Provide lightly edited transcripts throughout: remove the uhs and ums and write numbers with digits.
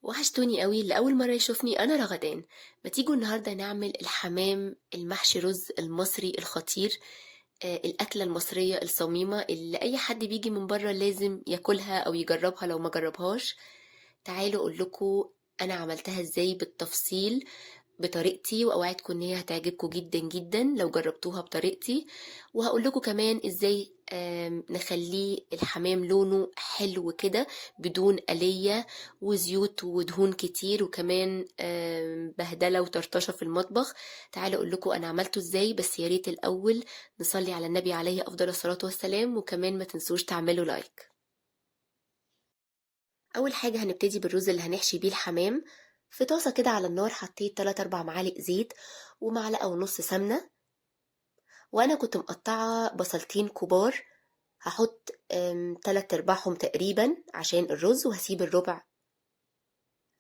وحشتوني قوي. اللي أول مرة يشوفني أنا رغدان. ما تيجوا النهاردة نعمل الحمام المحشي رز المصري الخطير. الأكلة المصرية الصميمة اللي أي حد بيجي من بره لازم ياكلها أو يجربها لو ما جربهاش. تعالوا أقول لكم أنا عملتها إزاي بالتفصيل بطريقتي، واوعدكم ان هي هتعجبكم جدا جدا لو جربتوها بطريقتي. وهقول لكم كمان ازاي نخليه الحمام لونه حلو كده بدون آلية وزيوت ودهون كتير، وكمان بهدلة وطرطشة في المطبخ. تعالوا اقول لكم انا عملته ازاي، بس يا ريت الاول نصلي على النبي عليه افضل الصلاة والسلام، وكمان ما تنسوش تعملوا لايك. اول حاجه هنبتدي بالرز اللي هنحشي بيه الحمام. في طاسه كده على النار حطيت 3 4 معالق زيت ومعلقه ونص سمنه، وانا كنت مقطعه بصلتين كبار. هحط 3 ارباعهم تقريبا عشان الرز، وهسيب الربع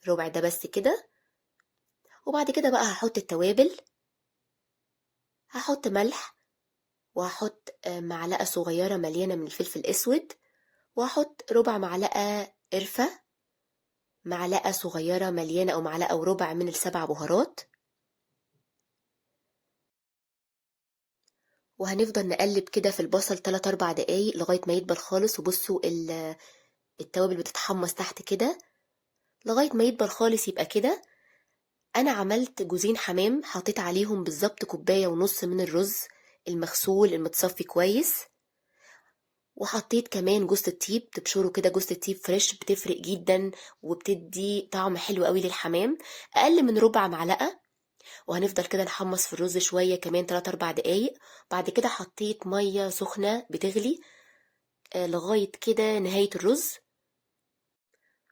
ربع ده بس كده. وبعد كده بقى هحط التوابل، هحط ملح، وهحط معلقه صغيره مليانه من الفلفل الاسود، وهحط ربع معلقه قرفه، معلقه صغيره مليانه او معلقه وربع من السبع بهارات. وهنفضل نقلب كده في البصل 3 4 دقايق لغايه ما يدبل خالص. وبصوا التوابل بتتحمص تحت كده لغايه ما يدبل خالص يبقى كده. انا عملت جوزين حمام، حطيت عليهم بالظبط كوبايه ونص من الرز المغسول المتصفي كويس، وحطيت كمان جوز الطيب. تبشروا كده جوز الطيب فريش، بتفرق جدا وبتدي طعم حلو قوي للحمام. اقل من ربع معلقه. وهنفضل كده نحمص في الرز شويه كمان 3 4 دقايق. بعد كده حطيت ميه سخنه بتغلي لغاية كده نهاية الرز،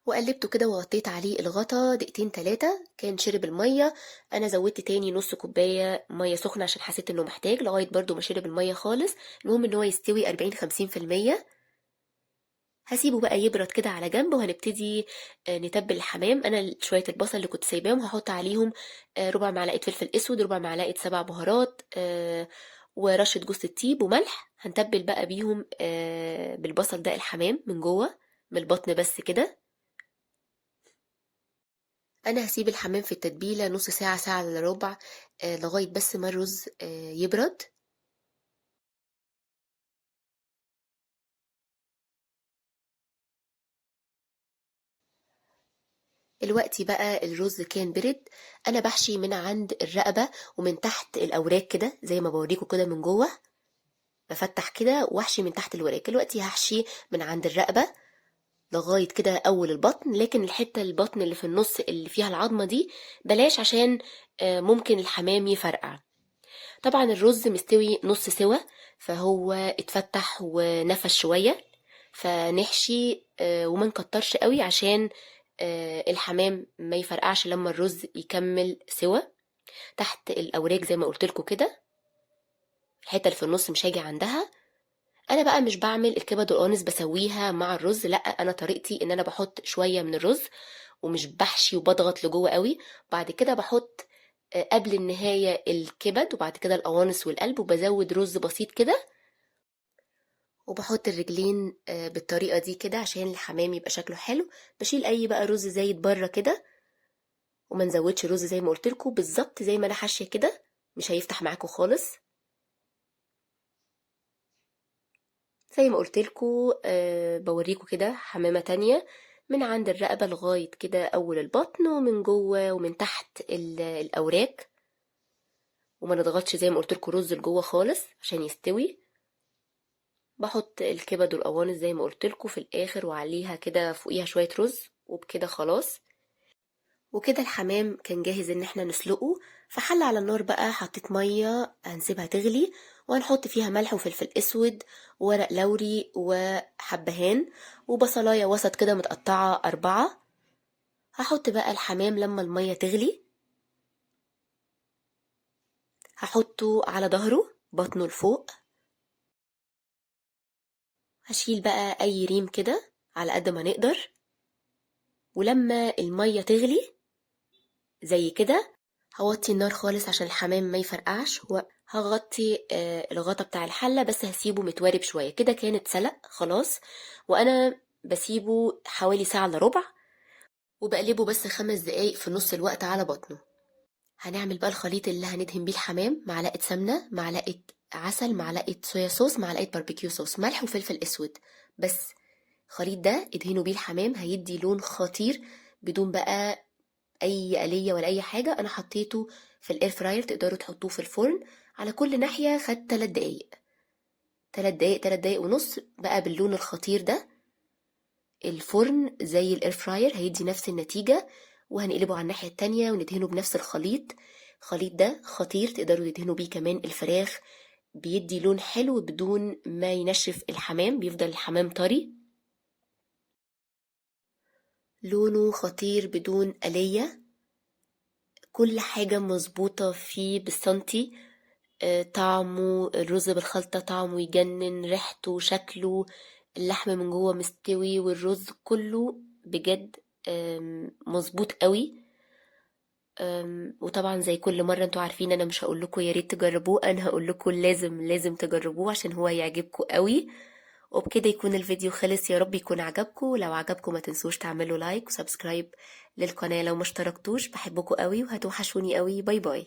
وقلبته كده وغطيت عليه الغطا دقيقتين 3. كان شرب المية. انا زودت تاني نص كوباية مية سخنة عشان حسيت انه محتاج لغاية برضو ما شرب المية خالص. المهم ان هو يستوي 40 50%. هسيبه بقى يبرد كده على جنب، وهنبتدي نتبل الحمام. انا شوية البصل اللي كنت سايباهم هحط عليهم ربع معلقة فلفل اسود، ربع معلقة سبع بهارات، ورشة جوز الطيب وملح. هنتبل بقى بيهم بالبصل ده الحمام من جوه، من البطن بس كده. انا هسيب الحمام في التتبيلة نص ساعة ساعة الا ربع لغاية بس ما الرز يبرد. دلوقتي بقى الرز كان برد. انا بحشي من عند الرقبة ومن تحت الاوراق كده زي ما بوريكم كده من جوه. بفتح كده واحشي من تحت الوراك. دلوقتي هحشي من عند الرقبة لغاية كده أول البطن، لكن الحتة البطن اللي في النص اللي فيها العظمة دي بلاش، عشان ممكن الحمام يفرقع. طبعا الرز مستوي نص سوا، فهو اتفتح ونفش شوية. فنحشي وما نكترش قوي عشان الحمام ما يفرقعش لما الرز يكمل سوا. تحت الأوراق زي ما قلت لكم كده، الحتة اللي في النص مش هاجي عندها. انا بقى مش بعمل الكبد والقوانص بسويها مع الرز، لا، انا طريقتي ان انا بحط شويه من الرز ومش بحشي وبضغط لجوه قوي. بعد كده بحط قبل النهايه الكبد، وبعد كده القوانص والقلب، وبزود رز بسيط كده. وبحط الرجلين بالطريقه دي كده عشان الحمام يبقى شكله حلو. بشيل اي بقى رز زايد بره كده، وما نزودش رز زي ما قلت لكم بالظبط زي ما انا حاشيه كده، مش هيفتح معاكم خالص. زي ما قلت لكم بوريكم كده حمامة تانية من عند الرقبة لغاية كده أول البطن، ومن جوه ومن تحت الأوراق. وما نضغطش زي ما قلت لكم رز لجوه خالص عشان يستوي. بحط الكبد والقوانص زي ما قلت لكم في الآخر، وعليها كده فوقيها شوية رز، وبكده خلاص. وكده الحمام كان جاهز ان احنا نسلقه. فحل على النار بقى حطيت مية هنسيبها تغلي، وهنحط فيها ملح وفلفل اسود وورق لوري وحبهان وبصلاية وسط كده متقطعة 4. هحط بقى الحمام لما المية تغلي، هحطه على ظهره بطنه لفوق. هشيل بقى اي ريم كده على قد ما نقدر. ولما المية تغلي زي كده هوطي النار خالص عشان الحمام ما يفرقعش. وهغطي الغطا بتاع الحلة، بس هسيبه متوارب شوية كده. كانت سلق خلاص، وانا بسيبه حوالي ساعة الا ربع. وبقلبه بس 5 دقايق في نص الوقت على بطنه. هنعمل بقى الخليط اللي هندهن بيه الحمام: معلقة سمنة، معلقة عسل، معلقة صويا صوص، معلقة باربيكيو صوص، ملح وفلفل اسود بس. الخليط ده ادهنوا بيه الحمام، هيدي لون خطير بدون بقى اي آلية ولا اي حاجة. انا حطيته في الاير فراير، تقدروا تحطوه في الفرن على كل ناحية. خد 3 دقايق، 3 دقايق، 3 دقايق ونص بقى باللون الخطير ده. الفرن زي الاير فراير هيدي نفس النتيجة. وهنقلبه على الناحية التانية وندهنه بنفس الخليط. الخليط ده خطير، تقدروا تدهنوا بيه كمان الفراخ، بيدي لون حلو بدون ما ينشف الحمام، بيفضل الحمام طري. لونه خطير بدون آلية، كل حاجة مظبوطة فيه بالسنتي. طعمه، الرز بالخلطة طعمه يجنن، ريحته، شكله، اللحم من جوه مستوي، والرز كله بجد مظبوط قوي. وطبعا زي كل مرة انتوا عارفين انا مش هقول لكم يا ريت تجربوه، انا هقول لكم لازم لازم تجربوه عشان هو يعجبكم قوي. وبكده يكون الفيديو خلص، يا رب يكون عجبكم. لو عجبكم ما تنسوش تعملوا لايك وسبسكرايب للقناة لو ما اشتركتوش. بحبكم قوي وهتوحشوني قوي. باي باي.